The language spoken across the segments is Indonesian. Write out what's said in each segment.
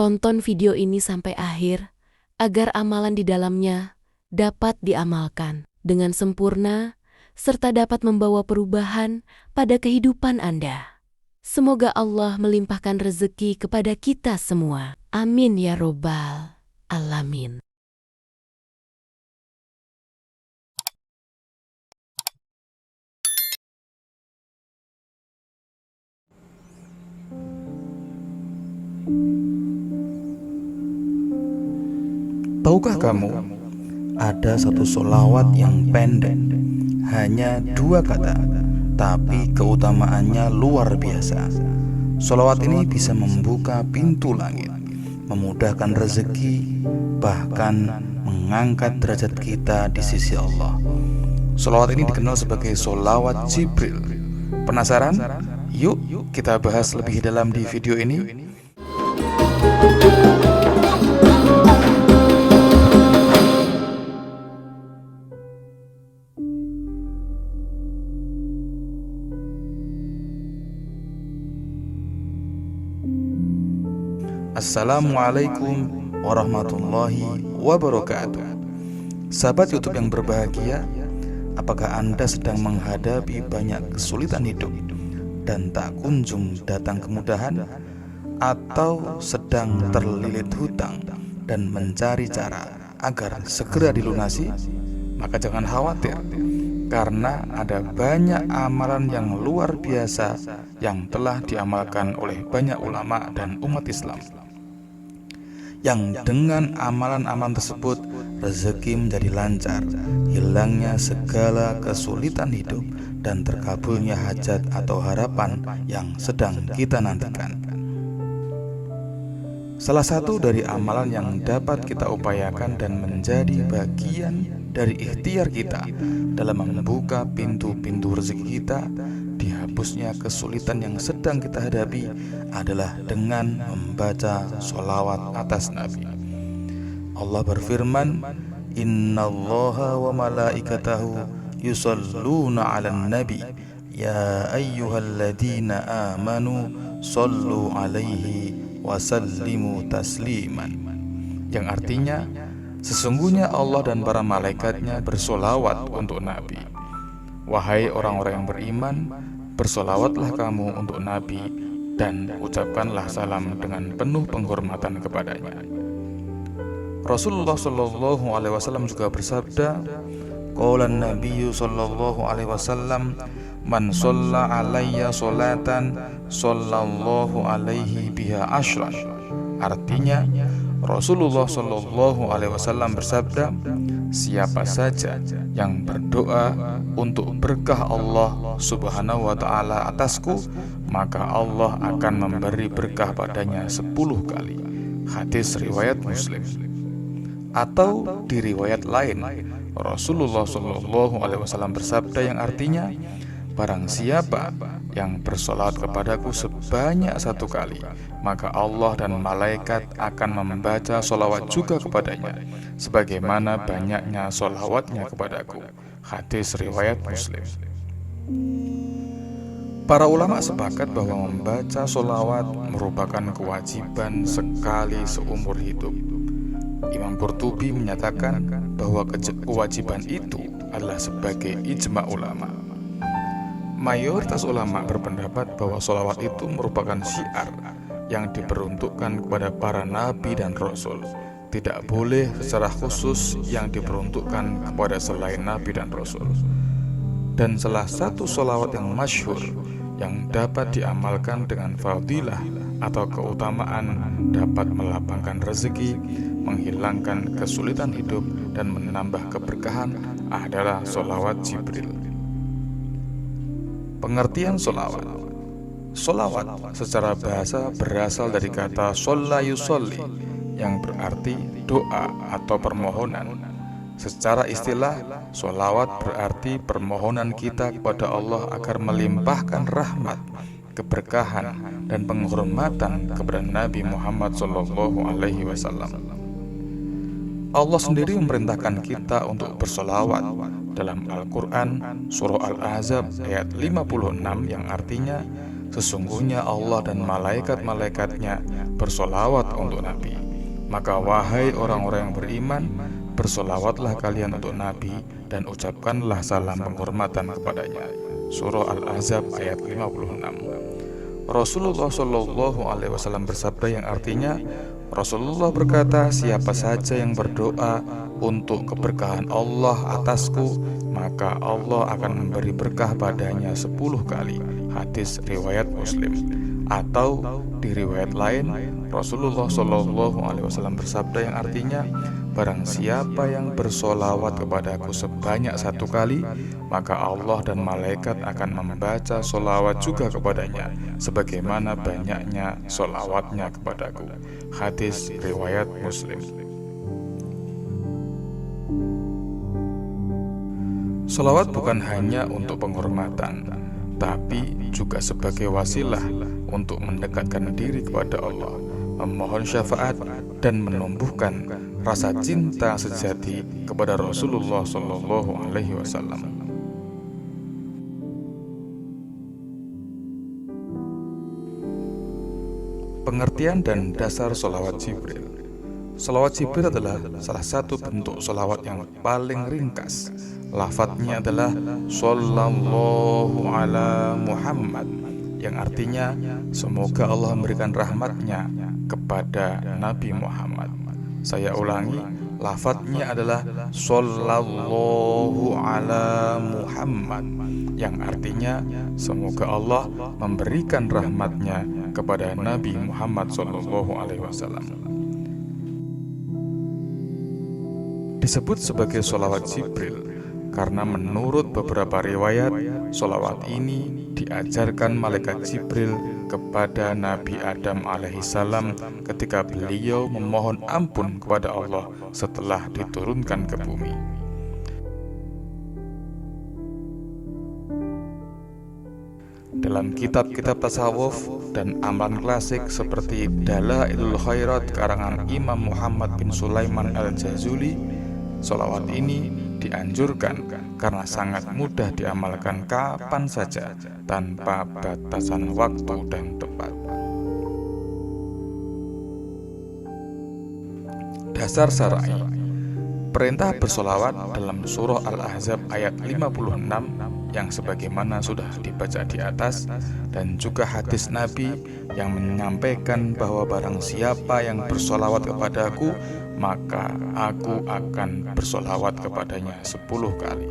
Tonton video ini sampai akhir agar amalan di dalamnya dapat diamalkan dengan sempurna serta dapat membawa perubahan pada kehidupan Anda. Semoga Allah melimpahkan rezeki kepada kita semua. Amin ya robbal alamin. Tahukah kamu, ada satu sholawat yang pendek, hanya 2 kata, tapi keutamaannya luar biasa. Sholawat ini bisa membuka pintu langit, memudahkan rezeki, bahkan mengangkat derajat kita di sisi Allah. Sholawat ini dikenal sebagai sholawat Jibril. Penasaran? Yuk kita bahas lebih dalam di video ini. Assalamualaikum warahmatullahi wabarakatuh. Sahabat YouTube yang berbahagia, apakah Anda sedang menghadapi banyak kesulitan hidup dan tak kunjung datang kemudahan, atau sedang terlilit hutang dan mencari cara agar segera dilunasi? Maka jangan khawatir, karena ada banyak amalan yang luar biasa yang telah diamalkan oleh banyak ulama dan umat Islam, yang dengan amalan-amalan tersebut rezeki menjadi lancar, hilangnya segala kesulitan hidup, dan terkabulnya hajat atau harapan yang sedang kita nantikan. Salah satu dari amalan yang dapat kita upayakan dan menjadi bagian dari ikhtiar kita dalam membuka pintu-pintu rezeki kita, dihapusnya kesulitan yang sedang kita hadapi, adalah dengan membaca sholawat atas Nabi. Allah berfirman, Innallaha wa malaikatahu yusalluna 'alan nabi ya ayyuhalladzina amanu sallu 'alaihi wa sallimu tasliman. Yang artinya, sesungguhnya Allah dan para malaikatnya bersolawat untuk Nabi. Wahai orang-orang yang beriman, bersolawatlah kamu untuk Nabi dan ucapkanlah salam dengan penuh penghormatan kepadanya. Rasulullah Shallallahu Alaihi Wasallam juga bersabda, Qaulan Nabiyyu Shallallahu Alaihi Wasallam, Man sholla alayya sholatan Sallallahu alaihi biha ashran. Artinya, Rasulullah Shallallahu Alaihi Wasallam bersabda, siapa saja yang berdoa untuk berkah Allah Subhanahu wa Ta'ala atasku, maka Allah akan memberi berkah padanya 10 kali. Hadis riwayat Muslim. Atau di riwayat lain, Rasulullah Shallallahu Alaihi Wasallam bersabda yang artinya, barang siapa yang bersolawat kepadaku sebanyak 1 kali, maka Allah dan malaikat akan membaca solawat juga kepadanya, sebagaimana banyaknya solawatnya kepadaku. Hadis riwayat Muslim. Para ulama sepakat bahwa membaca solawat merupakan kewajiban sekali seumur hidup. Imam Qurtubi menyatakan bahwa kewajiban itu adalah sebagai ijma ulama. Mayoritas ulama berpendapat bahwa sholawat itu merupakan syiar yang diperuntukkan kepada para nabi dan rasul. Tidak boleh secara khusus yang diperuntukkan kepada selain nabi dan rasul. Dan salah satu sholawat yang masyhur yang dapat diamalkan dengan fadilah atau keutamaan dapat melapangkan rezeki, menghilangkan kesulitan hidup, dan menambah keberkahan adalah sholawat Jibril. Pengertian sholawat. Sholawat secara bahasa berasal dari kata sholla yusolli, yang berarti doa atau permohonan. Secara istilah, sholawat berarti permohonan kita kepada Allah agar melimpahkan rahmat, keberkahan, dan penghormatan kepada Nabi Muhammad SAW. Allah sendiri memerintahkan kita untuk bersolawat dalam Al-Quran, Surah Al-Ahzab ayat 56, yang artinya, Sesungguhnya Allah dan malaikat-malaikatnya bersolawat untuk Nabi. Maka wahai orang-orang yang beriman, bersolawatlah kalian untuk Nabi dan ucapkanlah salam penghormatan kepadanya. Surah Al-Ahzab ayat 56. Rasulullah Shallallahu Alaihi Wasallam bersabda yang artinya, Rasulullah berkata, siapa saja yang berdoa untuk keberkahan Allah atasku, maka Allah akan memberi berkah padanya 10 kali. Hadis riwayat Muslim. Atau di riwayat lain, Rasulullah Shallallahu Alaihi Wasallam bersabda yang artinya, barang siapa yang bersolawat kepadaku sebanyak 1 kali, maka Allah dan malaikat akan membaca solawat juga kepadanya sebagaimana banyaknya solawatnya kepadaku. Hadis riwayat Muslim. Solawat bukan hanya untuk penghormatan, tapi juga sebagai wasilah untuk mendekatkan diri kepada Allah, memohon syafaat, dan menumbuhkan rasa cinta sejati kepada Rasulullah Shallallahu Alaihi Wasallam. Pengertian dan dasar sholawat Jibril. Sholawat Jibril adalah salah satu bentuk sholawat yang paling ringkas. Lafadznya adalah Sallallahu ala Muhammad, yang artinya semoga Allah memberikan rahmatnya kepada Nabi Muhammad. Saya ulangi, lafadznya adalah Sallallahu ala Muhammad, yang artinya semoga Allah memberikan rahmatnya kepada Nabi Muhammad Sallallahu Alaihi Wasallam. Disebut sebagai sholawat Jibril karena menurut beberapa riwayat, sholawat ini diajarkan malaikat Jibril kepada Nabi Adam alaihissalam ketika beliau memohon ampun kepada Allah setelah diturunkan ke bumi. Dalam kitab-kitab tasawuf dan amalan klasik seperti Dalailul Khairat karangan Imam Muhammad bin Sulaiman Al-Jazuli, sholawat ini dianjurkan karena sangat mudah diamalkan kapan saja tanpa batasan waktu dan tempat. Dasar syar'i. Perintah bersolawat dalam surah Al-Ahzab ayat 56 yang sebagaimana sudah dibaca di atas, dan juga hadis Nabi yang menyampaikan bahwa barang siapa yang bersolawat kepadaku, maka aku akan bersolawat kepadanya 10 kali.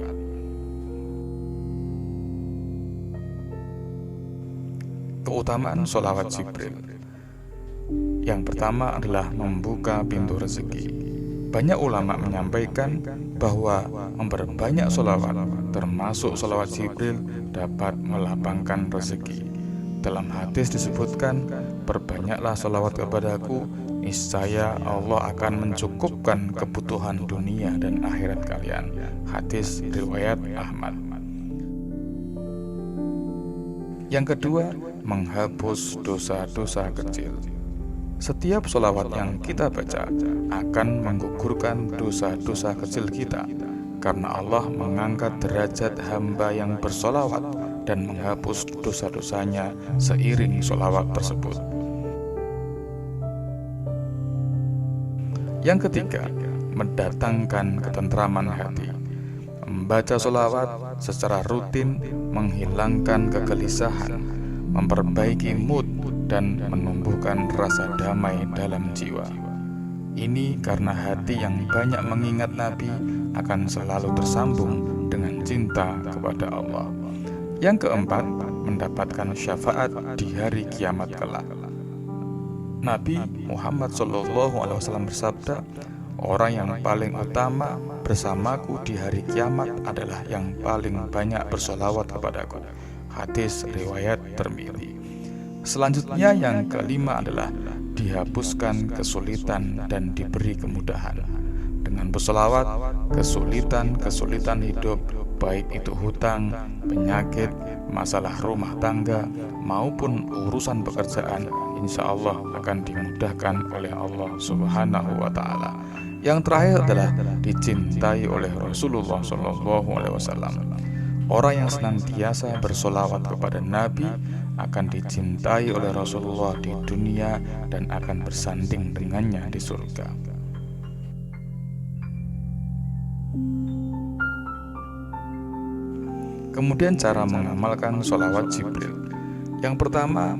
Keutamaan solawat Jibril. Yang pertama adalah membuka pintu rezeki. Banyak ulama menyampaikan bahwa memperbanyak solawat, termasuk solawat Jibril, dapat melapangkan rezeki. Dalam hadis disebutkan, perbanyaklah solawat kepadaku, niscaya Allah akan mencukupkan kebutuhan dunia dan akhirat kalian. Hadis riwayat Ahmad. Yang kedua, menghapus dosa-dosa kecil. Setiap solawat yang kita baca akan menggugurkan dosa-dosa kecil kita, karena Allah mengangkat derajat hamba yang bersolawat dan menghapus dosa-dosanya seiring solawat tersebut. Yang ketiga, mendatangkan ketentraman hati. Membaca solawat secara rutin menghilangkan kegelisahan, memperbaiki mood, dan menumbuhkan rasa damai dalam jiwa. Ini karena hati yang banyak mengingat Nabi akan selalu tersambung dengan cinta kepada Allah. Yang keempat, mendapatkan syafaat di hari kiamat kelak. Nabi Muhammad SAW bersabda, orang yang paling utama bersamaku di hari kiamat adalah yang paling banyak bersolawat kepadaku. Hadis riwayat Tirmidzi. Selanjutnya yang kelima adalah dihapuskan kesulitan dan diberi kemudahan. Dengan bersolawat, kesulitan hidup, baik itu hutang, penyakit, masalah rumah tangga, maupun urusan pekerjaan, insya Allah akan dimudahkan oleh Allah Subhanahu wa Ta'ala. Yang terakhir adalah dicintai oleh Rasulullah SAW. Orang yang senantiasa bersolawat kepada Nabi akan dicintai oleh Rasulullah di dunia dan akan bersanding dengannya di surga. Kemudian cara mengamalkan sholawat Jibril. Yang pertama,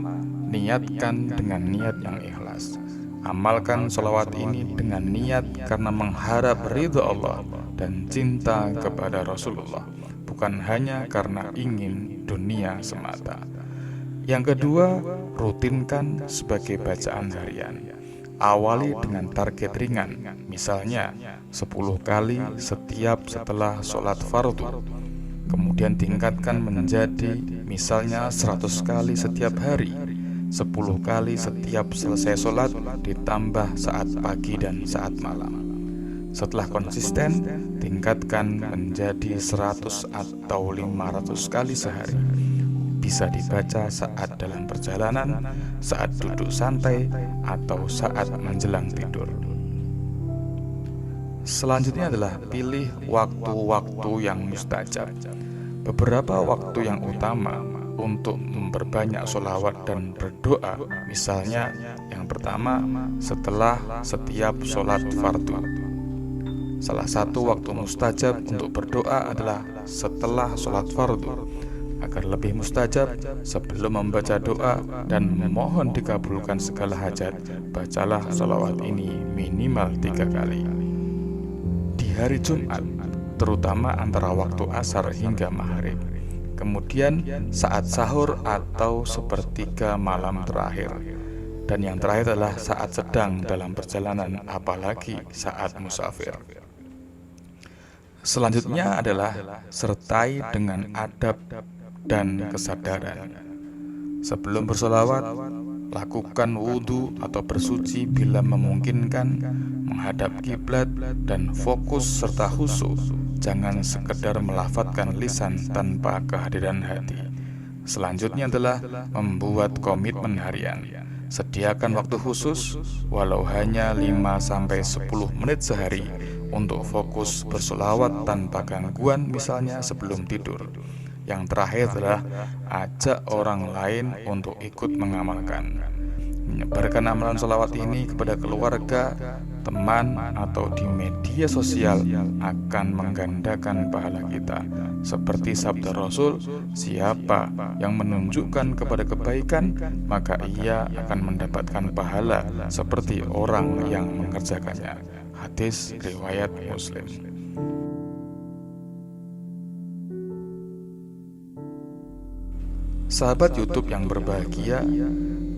niatkan dengan niat yang ikhlas. Amalkan sholawat ini dengan niat karena mengharap ridha Allah dan cinta kepada Rasulullah, bukan hanya karena ingin dunia semata. Yang kedua, rutinkan sebagai bacaan harian. Awali dengan target ringan, misalnya 10 kali setiap setelah sholat fardu. Kemudian tingkatkan menjadi misalnya 100 kali setiap hari, 10 kali setiap selesai sholat, ditambah saat pagi dan saat malam. Setelah konsisten, tingkatkan menjadi 100 atau 500 kali sehari. Bisa dibaca saat dalam perjalanan, saat duduk santai, atau saat menjelang tidur. Selanjutnya adalah pilih waktu-waktu yang mustajab. Beberapa waktu yang utama untuk memperbanyak sholawat dan berdoa, misalnya yang pertama setelah setiap sholat fardu. Salah satu waktu mustajab untuk berdoa adalah setelah sholat fardu. Agar lebih mustajab, sebelum membaca doa dan memohon dikabulkan segala hajat, bacalah sholawat ini minimal 3 kali. Di hari Jumat, terutama antara waktu asar hingga maghrib. Kemudian saat sahur atau sepertiga malam terakhir. Dan yang terakhir adalah saat sedang dalam perjalanan, apalagi saat musafir. Selanjutnya adalah sertai dengan adab dan kesadaran. Sebelum bersolawat, lakukan wudhu atau bersuci bila memungkinkan, menghadap kiblat dan fokus serta khusyuk. Jangan sekedar melafadzkan lisan tanpa kehadiran hati. Selanjutnya adalah membuat komitmen harian. Sediakan waktu khusus, walau hanya 5-10 menit sehari, untuk fokus bersolawat tanpa gangguan, misalnya sebelum tidur. Yang terakhir adalah ajak orang lain untuk ikut mengamalkan. Menyebarkan amalan sholawat ini kepada keluarga, teman, atau di media sosial akan menggandakan pahala kita. Seperti sabda Rasul, siapa yang menunjukkan kepada kebaikan, maka ia akan mendapatkan pahala seperti orang yang mengerjakannya. Hadis riwayat Muslim. Sahabat YouTube yang berbahagia,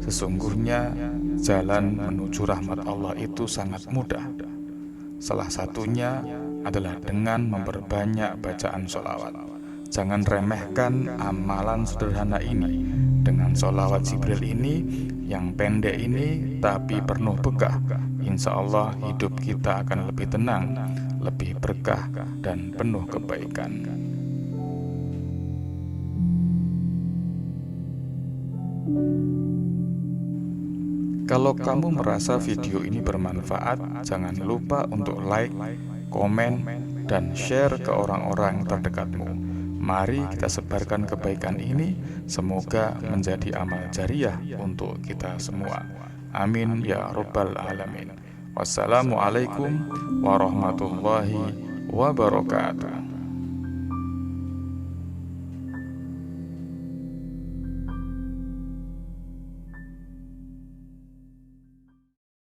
sesungguhnya jalan menuju rahmat Allah itu sangat mudah. Salah satunya adalah dengan memperbanyak bacaan sholawat. Jangan remehkan amalan sederhana ini. Dengan sholawat Jibril ini, yang pendek ini tapi penuh berkah, insya Allah hidup kita akan lebih tenang, lebih berkah, dan penuh kebaikan. Kalau kamu merasa video ini bermanfaat, jangan lupa untuk like, komen, dan share ke orang-orang terdekatmu. Mari kita sebarkan kebaikan ini, semoga menjadi amal jariah untuk kita semua. Amin ya rabbal alamin. Wassalamualaikum warahmatullahi wabarakatuh.